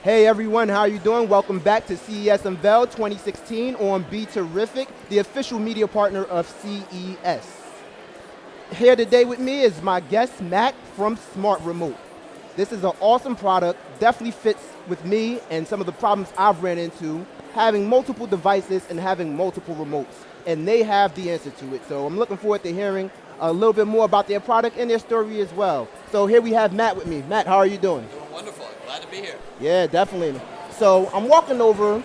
Hey everyone, how are you doing? Welcome back to CES Unveiled 2016 on BeTerrific, the official media partner of CES. Here today with me is my guest, Matt from Smart Remote. This is an awesome product, definitely fits with me and some of the problems I've ran into, having multiple devices and having multiple remotes. And they have the answer to it. So I'm looking forward to hearing a little bit more about their product and their story as well. So here we have Matt with me. Matt, how are you doing? Doing wonderful. Glad to be here. Yeah, definitely. So I'm walking over,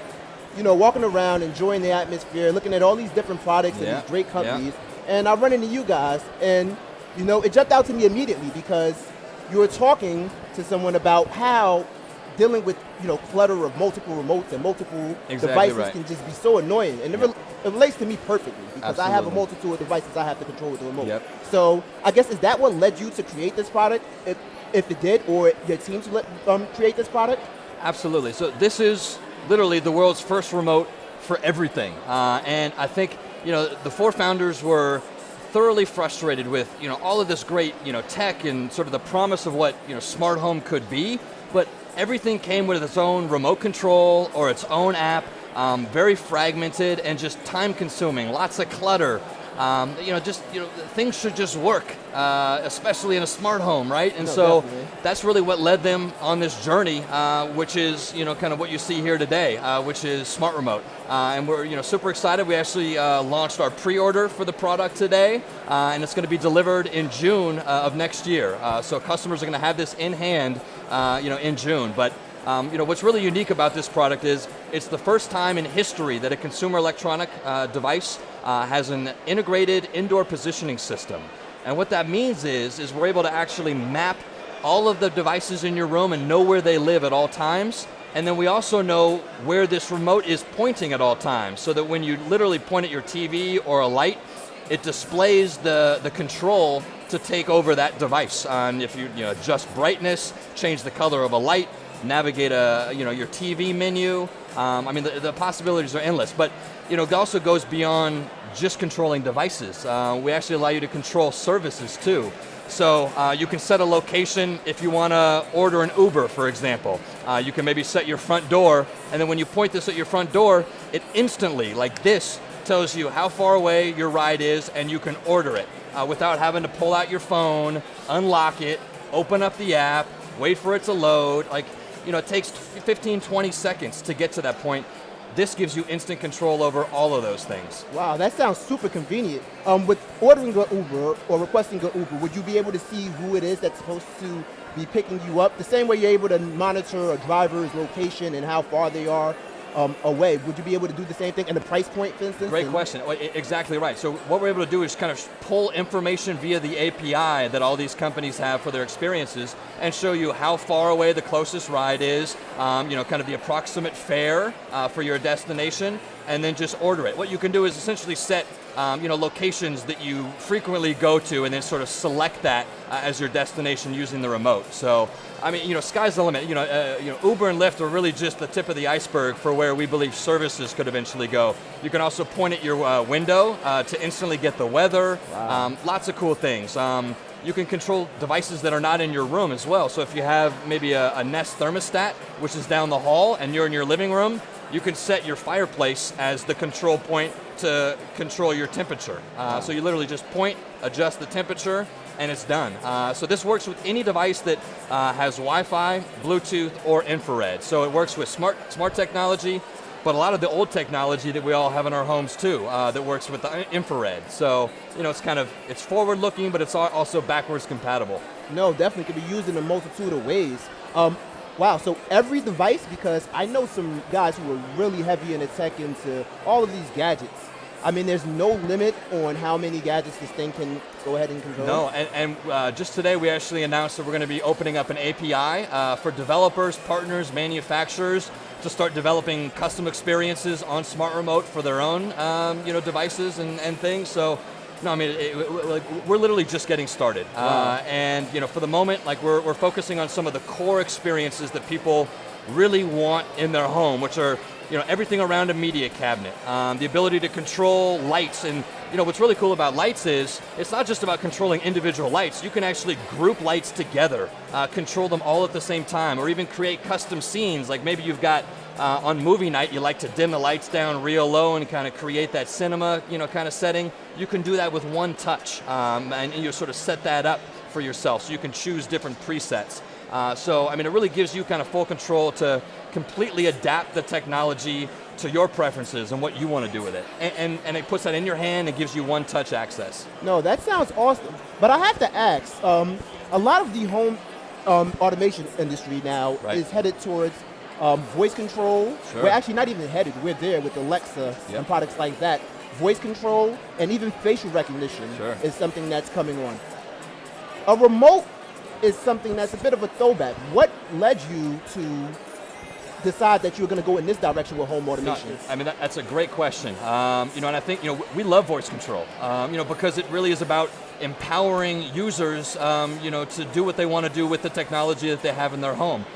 walking around, enjoying the atmosphere, looking at all these different products and these great companies, and I run into you guys, and it jumped out to me immediately because you were talking to someone about how dealing with clutter of multiple remotes and multiple devices can just be so annoying, and it relates to me perfectly because I have a multitude of devices I have to control with the remote. So I guess is that what led you to create this product, if it did, or your team to create this product? Absolutely. So this is literally the world's first remote for everything, and I think the four founders were thoroughly frustrated with all of this great tech and sort of the promise of what smart home could be, but everything came with its own remote control or its own app, very fragmented and just time consuming, lots of clutter. Things should just work, especially in a smart home, right? And that's really what led them on this journey, which is kind of what you see here today, which is Smart Remote. And we're super excited. We actually launched our pre-order for the product today, and it's going to be delivered in June of next year. So customers are going to have this in hand, in June. But what's really unique about this product is it's the first time in history that a consumer electronic device has an integrated indoor positioning system. And what that means is we're able to actually map all of the devices in your room and know where they live at all times. And then we also know where this remote is pointing at all times, so that when you literally point at your TV or a light, it displays the control to take over that device. And if you adjust brightness, change the color of a light, navigate your TV menu. The possibilities are endless, but it also goes beyond just controlling devices. We actually allow you to control services too. So you can set a location if you want to order an Uber, for example. You can maybe set your front door, and then when you point this at your front door, it instantly, like this, tells you how far away your ride is, and you can order it without having to pull out your phone, unlock it, open up the app, wait for it to load. It takes 15, 20 seconds to get to that point. This gives you instant control over all of those things. Wow, that sounds super convenient. With ordering an Uber or requesting an Uber, would you be able to see who it is that's supposed to be picking you up? The same way you're able to monitor a driver's location and how far they are away. Would you be able to do the same thing? And the price point, for instance? Great question. Exactly right. So what we're able to do is kind of pull information via the API that all these companies have for their experiences and show you how far away the closest ride is, kind of the approximate fare for your destination, and then just order it. What you can do is essentially set locations that you frequently go to and then sort of select that as your destination using the remote. So, sky's the limit. Uber and Lyft are really just the tip of the iceberg for where we believe services could eventually go. You can also point at your window to instantly get the weather. Wow. Lots of cool things. You can control devices that are not in your room as well. So if you have maybe a Nest thermostat, which is down the hall, and you're in your living room, you can set your fireplace as the control point to control your temperature. So you literally just point, adjust the temperature, and it's done. So this works with any device that has Wi-Fi, Bluetooth, or infrared. So it works with smart technology, but a lot of the old technology that we all have in our homes too, that works with the infrared. So it's forward-looking, but it's also backwards compatible. No, definitely could be used in a multitude of ways. Wow, so every device, because I know some guys who are really heavy into tech, into all of these gadgets. There's no limit on how many gadgets this thing can go ahead and control. No, and just today we actually announced that we're going to be opening up an API for developers, partners, manufacturers to start developing custom experiences on Smart Remote for their own devices and things. So, no, we're literally just getting started. Wow. And for the moment, we're focusing on some of the core experiences that people really want in their home, which are everything around a media cabinet, the ability to control lights. And what's really cool about lights is it's not just about controlling individual lights. You can actually group lights together, control them all at the same time, or even create custom scenes. Like maybe you've got on movie night, you like to dim the lights down real low and kind of create that cinema, kind of setting. You can do that with one touch, and you sort of set that up for yourself, so you can choose different presets. It really gives you kind of full control to completely adapt the technology to your preferences and what you want to do with it. And it puts that in your hand and gives you one-touch access. No, that sounds awesome. But I have to ask, a lot of the home automation industry now is headed towards voice control. Sure. We're actually not even headed. We're there with Alexa and products like that. Voice control and even facial recognition is something that's coming on. A remote is something that's a bit of a throwback. What led you to decide that you were going to go in this direction with home automation? That's a great question. And I think we love voice control. Because it really is about empowering users, to do what they want to do with the technology that they have in their home.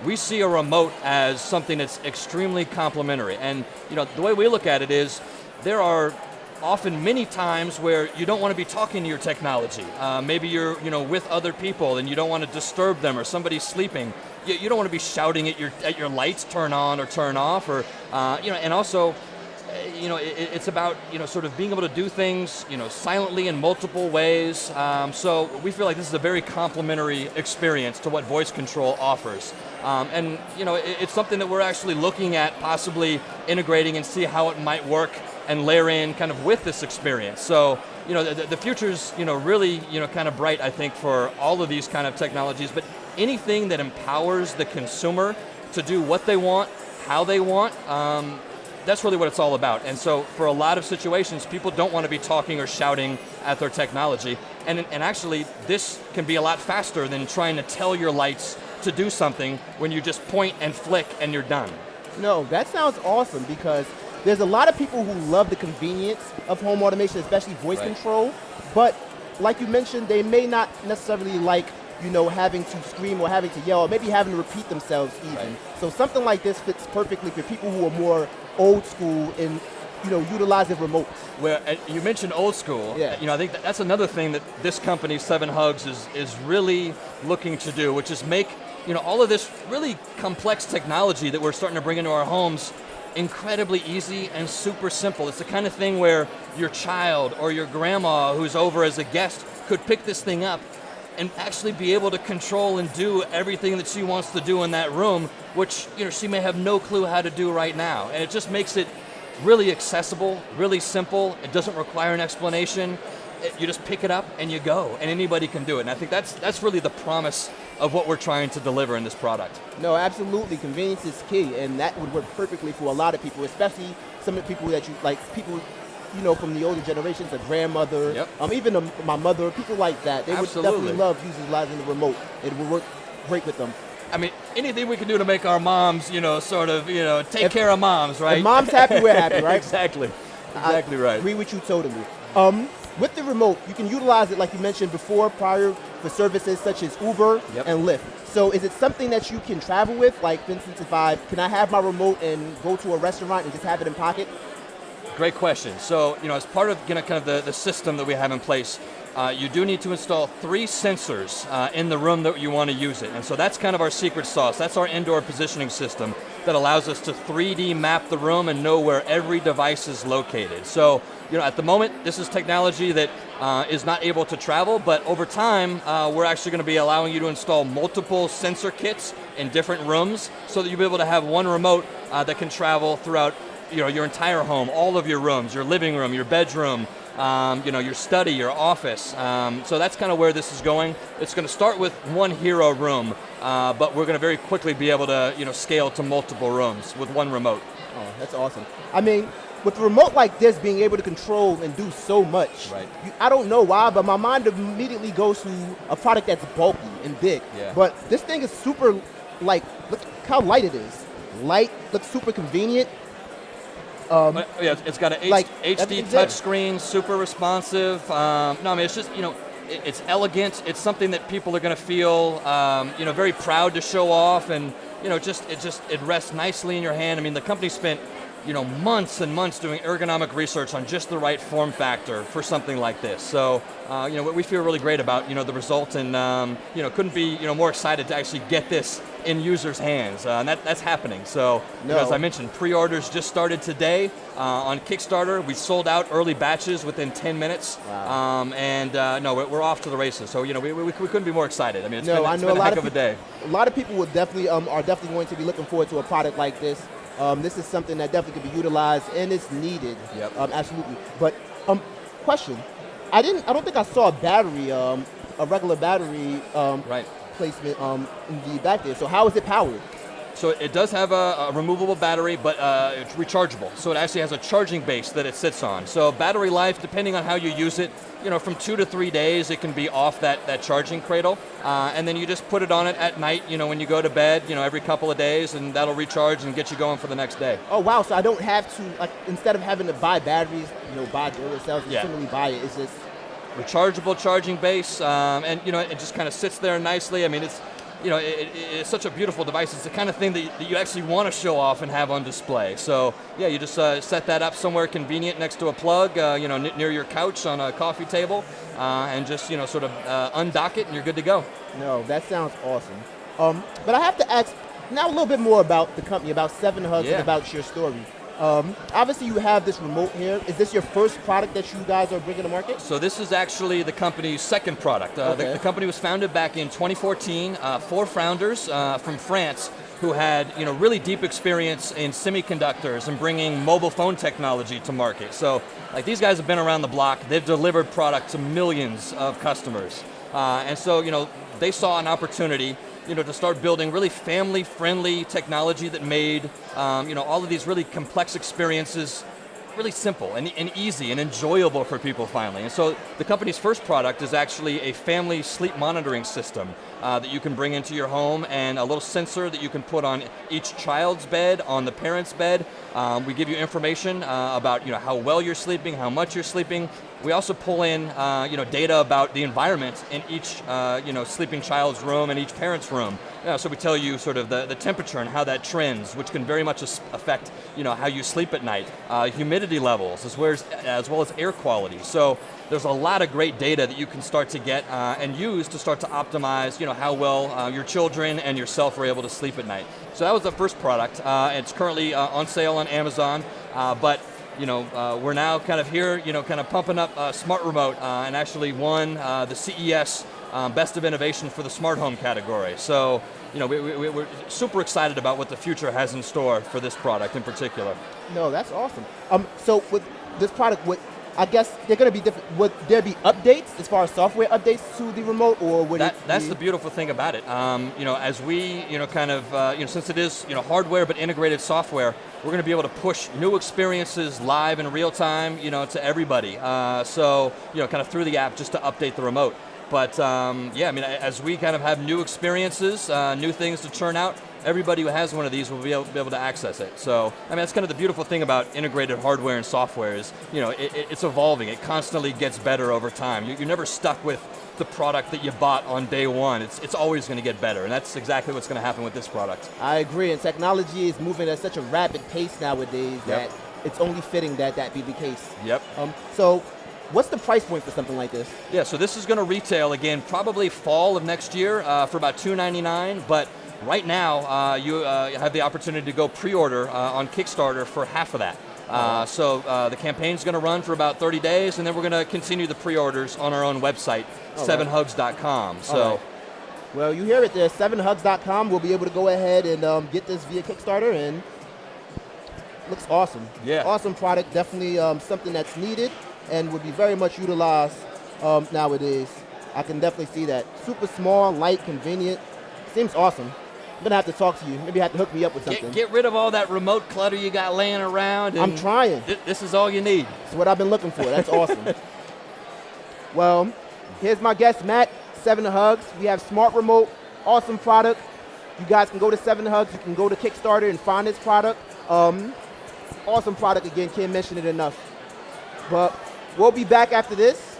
We see a remote as something that's extremely complementary. And the way we look at it is there are often many times where you don't want to be talking to your technology. Maybe you're with other people and you don't want to disturb them, or somebody's sleeping. You don't want to be shouting at your lights, turn on or turn off, or and also it's about sort of being able to do things silently in multiple ways. So we feel like this is a very complementary experience to what voice control offers. It's something that we're actually looking at possibly integrating and see how it might work and layer in kind of with this experience. So the future's really kind of bright, I think, for all of these kind of technologies. But anything that empowers the consumer to do what they want, how they want, that's really what it's all about. And so for a lot of situations, people don't want to be talking or shouting at their technology. And actually, this can be a lot faster than trying to tell your lights to do something when you just point and flick and you're done. No, that sounds awesome, because there's a lot of people who love the convenience of home automation, especially voice control. But like you mentioned, they may not necessarily like having to scream or having to yell, or maybe having to repeat themselves even. So something like this fits perfectly for people who are more old school in utilizing remotes. Well, you mentioned old school. I think that's another thing that this company, Sevenhugs, is really looking to do, which is make all of this really complex technology that we're starting to bring into our homes incredibly easy and super simple. It's the kind of thing where your child or your grandma who's over as a guest could pick this thing up and actually be able to control and do everything that she wants to do in that room, which she may have no clue how to do right now. And it just makes it really accessible, really simple. It doesn't require an explanation. You just pick it up and you go, and anybody can do it. And I think that's really the promise of what we're trying to deliver in this product. No, absolutely. Convenience is key, and that would work perfectly for a lot of people, especially some of the people that you like, people from the older generations, a grandmother, even my mother, people like that. They would definitely love utilizing the remote. It would work great with them. Anything we can do to make our moms, take care of moms, right? If mom's happy, we're happy, right? Exactly right. I agree with you totally. With the remote, you can utilize it, like you mentioned before, prior for services such as Uber and Lyft. So is it something that you can travel with? Like, for instance, can I have my remote and go to a restaurant and just have it in pocket? Great question. So, as part of kind of the system that we have in place, you do need to install 3 sensors in the room that you want to use it. And so that's kind of our secret sauce. That's our indoor positioning system that allows us to 3D map the room and know where every device is located. So, at the moment, this is technology that is not able to travel, but over time, we're actually going to be allowing you to install multiple sensor kits in different rooms so that you'll be able to have one remote that can travel throughout your entire home, all of your rooms, your living room, your bedroom, your study, your office. So that's kind of where this is going. It's going to start with one hero room, but we're going to very quickly be able to scale to multiple rooms with one remote. Oh, that's awesome. With a remote like this, being able to control and do so much, I don't know why, but my mind immediately goes to a product that's bulky and big. But this thing is super, look how light it is. Light, looks super convenient. It's got an HD touchscreen, super responsive. It's just, it's elegant. It's something that people are going to feel, very proud to show off, and it rests nicely in your hand. The company spent months and months doing ergonomic research on just the right form factor for something like this. So, we feel really great about, the result, and, couldn't be, more excited to actually get this in users' hands, and that's happening. So, as I mentioned, pre-orders just started today on Kickstarter. We sold out early batches within 10 minutes, wow. We're off to the races. So, we couldn't be more excited. I mean, it's been a heck of a day. A lot of people would definitely are definitely going to be looking forward to a product like this. This is something that definitely could be utilized, and it's needed. Yep. Absolutely. But question, I don't think I saw a battery, a regular battery right. placement in the back there. So how is it powered? So it does have a removable battery, but it's rechargeable. So it actually has a charging base that it sits on. So battery life, depending on how you use it, from 2 to 3 days, it can be off that charging cradle. And then you just put it on it at night, when you go to bed, every couple of days, and that'll recharge and get you going for the next day. Oh, wow. So I don't have to, instead of having to buy batteries, buy durable cells and simply buy it. It's just rechargeable charging base, and it just kind of sits there nicely. I mean, it's it's such a beautiful device. It's the kind of thing that you actually want to show off and have on display. So yeah, you just set that up somewhere convenient next to a plug, near your couch on a coffee table, and just sort of undock it, and you're good to go. No, that sounds awesome. But I have to ask now a little bit more about the company, about Sevenhugs, and about your story. Obviously, you have this remote here. Is this your first product that you guys are bringing to market? So this is actually the company's second product. The company was founded back in 2014. 4 founders from France who had really deep experience in semiconductors and bringing mobile phone technology to market. So these guys have been around the block. They've delivered product to millions of customers. And so they saw an opportunity to start building really family-friendly technology that made all of these really complex experiences really simple and easy and enjoyable for people finally. And so the company's first product is actually a family sleep monitoring system that you can bring into your home, and a little sensor that you can put on each child's bed, on the parent's bed. We give you information about how well you're sleeping, how much you're sleeping. We also pull in data about the environment in each sleeping child's room and each parent's room. So we tell you sort of the temperature and how that trends, which can very much affect how you sleep at night. Humidity levels, as well as air quality. So there's a lot of great data that you can start to get and use to start to optimize how well your children and yourself are able to sleep at night. So that was the first product. It's currently on sale on Amazon, but we're now kind of here, kind of pumping up Smart Remote, and actually won the CES Best of Innovation for the Smart Home category. So, we're super excited about what the future has in store for this product in particular. No, that's awesome. So with this product, I guess they're going to be different. Would there be updates as far as software updates to the remote, or would that's the beautiful thing about it. As we, since it is, hardware but integrated software, we're going to be able to push new experiences live in real time, to everybody. So, kind of through the app just to update the remote. But as we kind of have new experiences, new things to churn out, everybody who has one of these will be able to access it. So, that's kind of the beautiful thing about integrated hardware and software is, it's evolving. It constantly gets better over time. You're never stuck with the product that you bought on day one. It's always going to get better, and that's exactly what's going to happen with this product. I agree, and technology is moving at such a rapid pace nowadays that it's only fitting that be the case. Yep. So, what's the price point for something like this? Yeah, so this is going to retail, again, probably fall of next year for about $299, but right now you have the opportunity to go pre-order on Kickstarter for half of that. So the campaign's going to run for about 30 days, and then we're going to continue the pre-orders on our own website, sevenhugs.com. So, well, you hear it there, sevenhugs.com. We'll be able to go ahead and get this via Kickstarter, and looks awesome. Yeah. Awesome product, definitely something that's needed and would be very much utilized nowadays. I can definitely see that. Super small, light, convenient. Seems awesome. I'm going to have to talk to you. Maybe you have to hook me up with something. Get rid of all that remote clutter you got laying around. And I'm trying. This is all you need. It's what I've been looking for. That's awesome. Well, here's my guest, Matt, Sevenhugs. We have Smart Remote, awesome product. You guys can go to Sevenhugs. You can go to Kickstarter and find this product. Awesome product. Again, can't mention it enough. But we'll be back after this.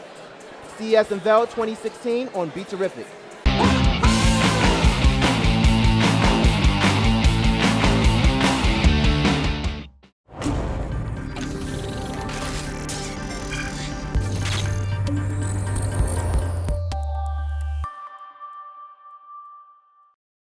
CES Unveiled 2016 on BeTerrific.